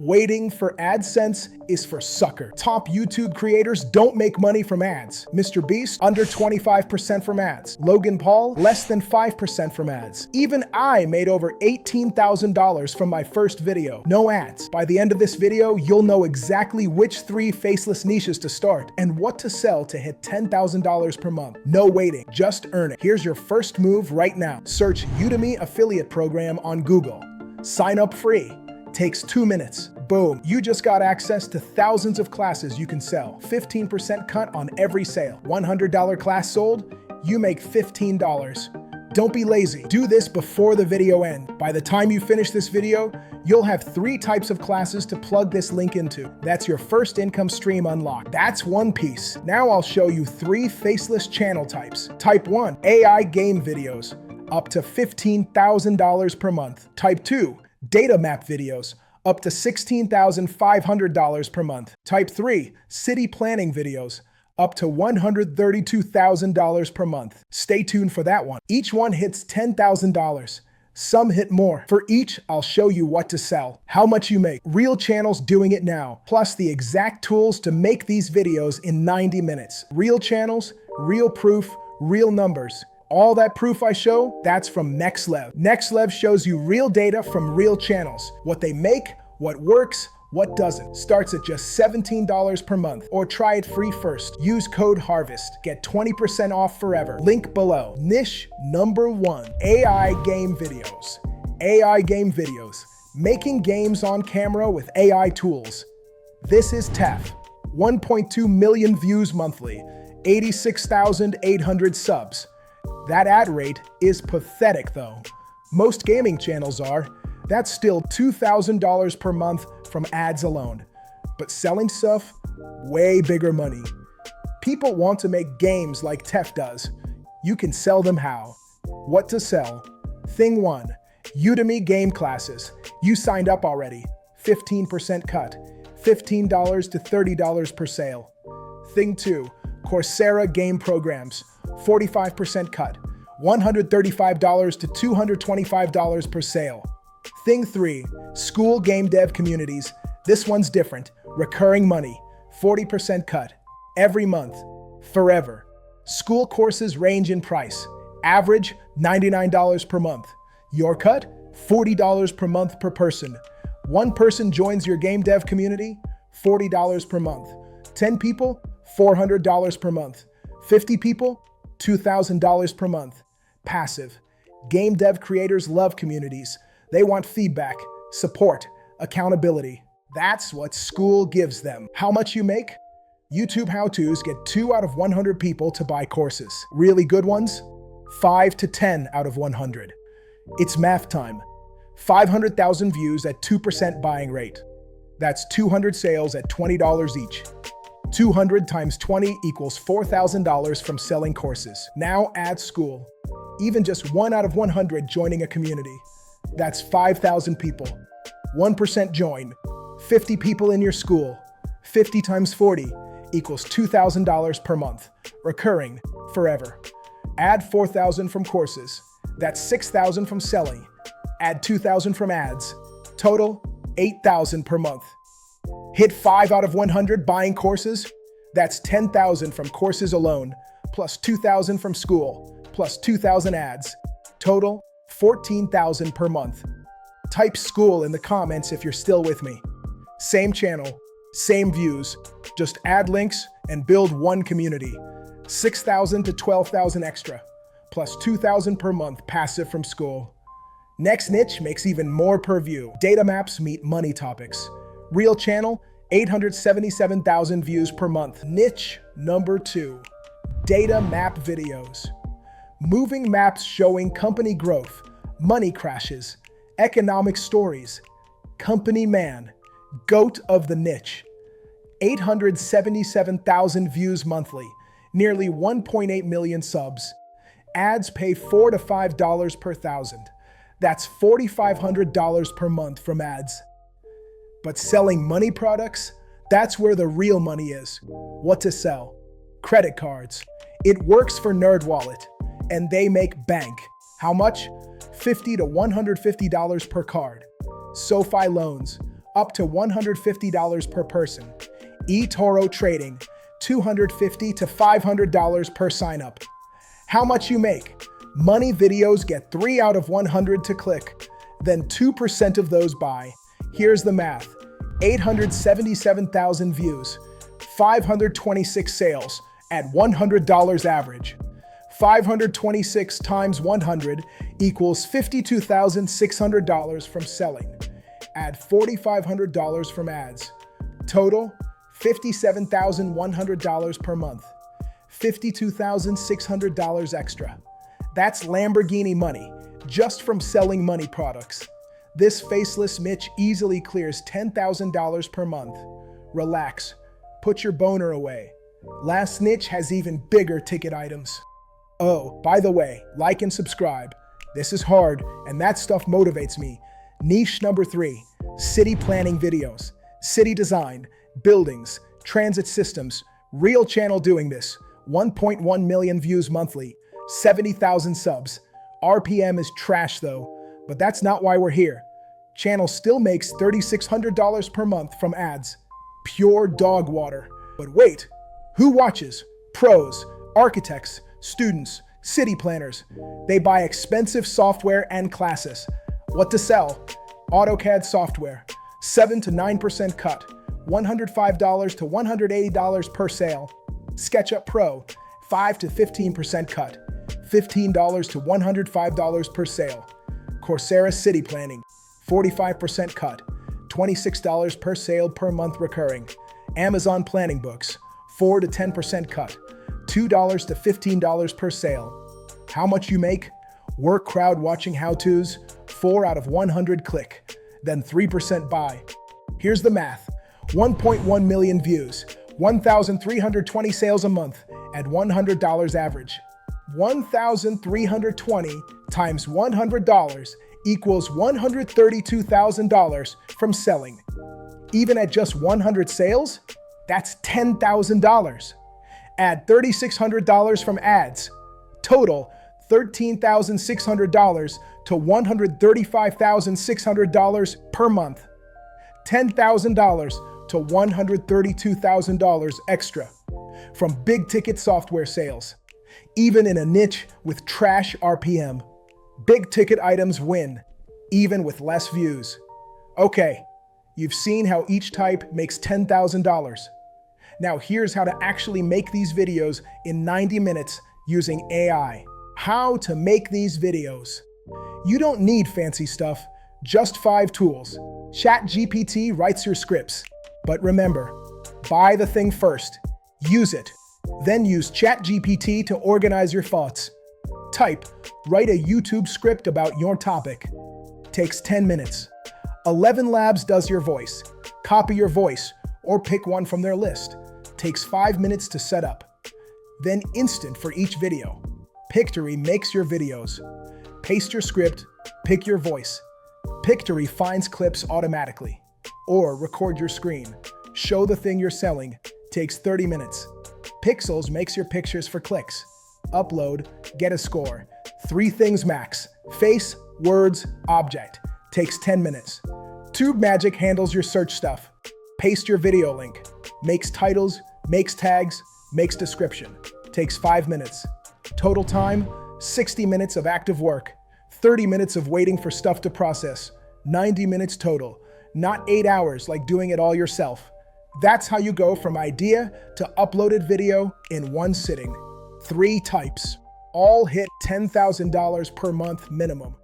Waiting for AdSense is for sucker. Top YouTube creators don't make money from ads. Mr. Beast, under 25% from ads. Logan Paul, less than 5% from ads. Even I made over $18,000 from my first video. No ads. By the end of this video, you'll know exactly which 3 faceless niches to start and what to sell to hit $10,000 per month. No waiting, just earn it. Here's your first move right now. Search Udemy affiliate program on Google. Sign up free. Takes 2 minutes. Boom, you just got access to thousands of classes you can sell. 15% cut on every sale. $100 class sold, you make $15. Don't be lazy. Do this before the video ends. By the time you finish this video, you'll have 3 types of classes to plug this link into. That's your first income stream unlocked. That's one piece. Now I'll show you 3 faceless channel types. Type 1, AI game videos, up to $15,000 per month. Type 2, data map videos, up to $16,500 per month. Type 3, city planning videos, up to $132,000 per month. Stay tuned for that one. Each one hits $10,000. Some hit more. For each, I'll show you what to sell, how much you make, real channels doing it now, plus the exact tools to make these videos in 90 minutes. Real channels, real proof, real numbers. All that proof I show, that's from NexLev. NexLev shows you real data from real channels. What they make, what works, what doesn't. Starts at just $17 per month, or try it free first. Use code HARVEST. Get 20% off forever. Link below. Niche number 1, AI game videos. AI game videos. Making games on camera with AI tools. This is TAF. 1.2 million views monthly. 86,800 subs. That ad rate is pathetic though. Most gaming channels are. That's still $2,000 per month from ads alone. But selling stuff, way bigger money. People want to make games like Tef does. You can sell them how? What to sell? Thing 1, Udemy game classes. You signed up already. 15% cut. $15 to $30 per sale. Thing 2, Coursera game programs. 45% cut. $135 to $225 per sale. Thing 3, school game dev communities. This one's different. Recurring money. 40% cut. Every month. Forever. School courses range in price. Average, $99 per month. Your cut? $40 per month per person. 1 person joins your game dev community? $40 per month. 10 people? $400 per month. 50 people? $2,000 per month. Passive. Game dev creators love communities. They want feedback, support, accountability. That's what school gives them. How much you make? YouTube how-tos get 2 out of 100 people to buy courses. Really good ones? 5 to 10 out of 100. It's math time. 500,000 views at 2% buying rate. That's 200 sales at $20 each. 200 times 20 equals $4,000 from selling courses. Now add school. Even just 1 out of 100 joining a community. That's 5,000 people. 1% join. 50 people in your school. 50 times 40 equals $2,000 per month. Recurring, forever. Add 4,000 from courses. That's 6,000 from selling. Add 2,000 from ads. Total, 8,000 per month. Hit 5 out of 100 buying courses. That's 10,000 from courses alone, plus 2,000 from school, plus 2,000 ads. Total, 14,000 per month. Type school in the comments if you're still with me. Same channel, same views, just add links and build one community. 6,000 to 12,000 extra, plus 2,000 per month passive from school. Next niche makes even more per view. Data maps meet money topics. Real channel, 877,000 views per month. Niche number 2, data map videos. Moving maps showing company growth, money crashes, economic stories. Company man, GOAT of the niche. 877,000 views monthly, nearly 1.8 million subs. Ads pay $4 to $5 per thousand. That's $4,500 per month from ads. But selling money products, that's where the real money is. What to sell? Credit cards. It works for NerdWallet, and they make bank. How much? $50 to $150 per card. SoFi loans, up to $150 per person. eToro Trading, $250 to $500 per sign-up. How much you make? Money videos get 3 out of 100 to click, then 2% of those buy. Here's the math. 877,000 views, 526 sales at $100 average. 526 times 100 equals $52,600 from selling. Add $4,500 from ads. Total, $57,100 per month. $52,600 extra. That's Lamborghini money, just from selling money products. This faceless Mitch easily clears $10,000 per month. Relax. Put your boner away. Last Niche has even bigger ticket items. Oh, by the way, like and subscribe. This is hard, and that stuff motivates me. Niche number 3, city planning videos. City design, buildings, transit systems. Real channel doing this. 1.1 million views monthly, 70,000 subs. RPM is trash though, but that's not why we're here. Channel still makes $3,600 per month from ads. Pure dog water. But wait, who watches? Pros, architects, students, city planners. They buy expensive software and classes. What to sell? AutoCAD software, 7 to 9% cut, $105 to $180 per sale. SketchUp Pro, 5 to 15% cut, $15 to $105 per sale. Coursera City Planning, 45% cut, $26 per sale per month recurring. Amazon Planning Books, 4 to 10% cut, $2 to $15 per sale. How much you make? Work crowd watching how-tos, 4 out of 100 click, then 3% buy. Here's the math. 1.1 million views, 1,320 sales a month at $100 average. 1,320 times $100 equals $132,000 from selling. Even at just 100 sales, that's $10,000. Add $3,600 from ads. Total, $13,600 to $135,600 per month. $10,000 to $132,000 extra from big ticket software sales. Even in a niche with trash RPM, big ticket items win, even with less views. Okay, you've seen how each type makes $10,000. Now here's how to actually make these videos in 90 minutes using AI. How to make these videos. You don't need fancy stuff, just 5 tools. ChatGPT writes your scripts. But remember, buy the thing first, use it, then use ChatGPT to organize your thoughts. Type, write a YouTube script about your topic. Takes 10 minutes. ElevenLabs does your voice. Copy your voice, or pick one from their list. Takes 5 minutes to set up. Then instant for each video. Pictory makes your videos. Paste your script, pick your voice. Pictory finds clips automatically. Or record your screen. Show the thing you're selling. Takes 30 minutes. Pixels makes your pictures for clicks. Upload, get a score. 3 things max. Face, words, object. Takes 10 minutes. TubeMagic handles your search stuff. Paste your video link. Makes titles, makes tags, makes description. Takes 5 minutes. Total time, 60 minutes of active work. 30 minutes of waiting for stuff to process. 90 minutes total. Not 8 hours like doing it all yourself. That's how you go from idea to uploaded video in one sitting. 3 types. All hit $10,000 per month minimum.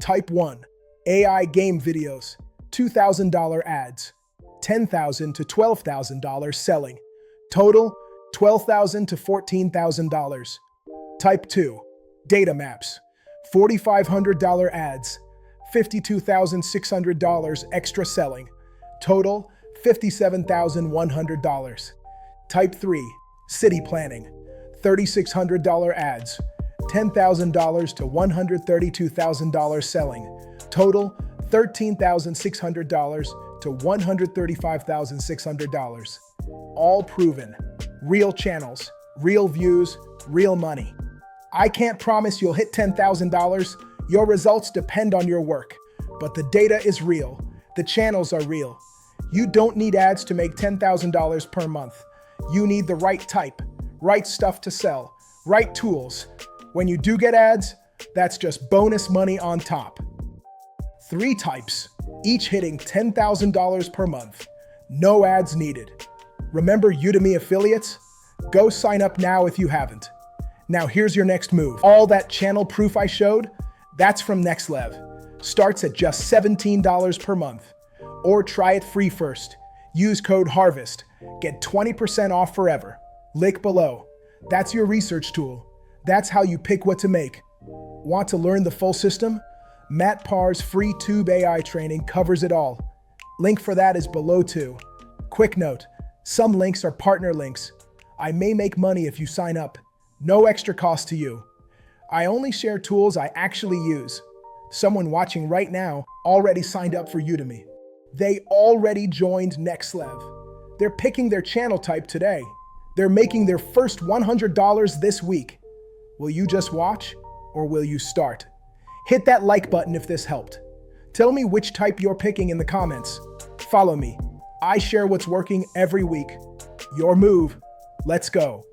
Type 1, AI game videos, $2,000 ads, $10,000 to $12,000 selling. Total, $12,000 to $14,000. Type 2, data maps, $4,500 ads, $52,600 extra selling. Total, $57,100. Type 3, city planning, $3,600 ads, $10,000 to $132,000 selling. Total, $13,600 to $135,600. All proven. Real channels, real views, real money. I can't promise you'll hit $10,000. Your results depend on your work. But the data is real. The channels are real. You don't need ads to make $10,000 per month. You need the right type, right stuff to sell, right tools. When you do get ads, that's just bonus money on top. 3 types, each hitting $10,000 per month. No ads needed. Remember Udemy affiliates? Go sign up now if you haven't. Now here's your next move. All that channel proof I showed, that's from NexLev. Starts at just $17 per month. Or try it free first. Use code HARVEST. Get 20% off forever. Link below. That's your research tool. That's how you pick what to make. Want to learn the full system? Matt Parr's free Tube AI training covers it all. Link for that is below too. Quick note, some links are partner links. I may make money if you sign up. No extra cost to you. I only share tools I actually use. Someone watching right now already signed up for Udemy. They already joined NexLev. They're picking their channel type today. They're making their first $100 this week. Will you just watch or will you start? Hit that like button if this helped. Tell me which type you're picking in the comments. Follow me. I share what's working every week. Your move. Let's go.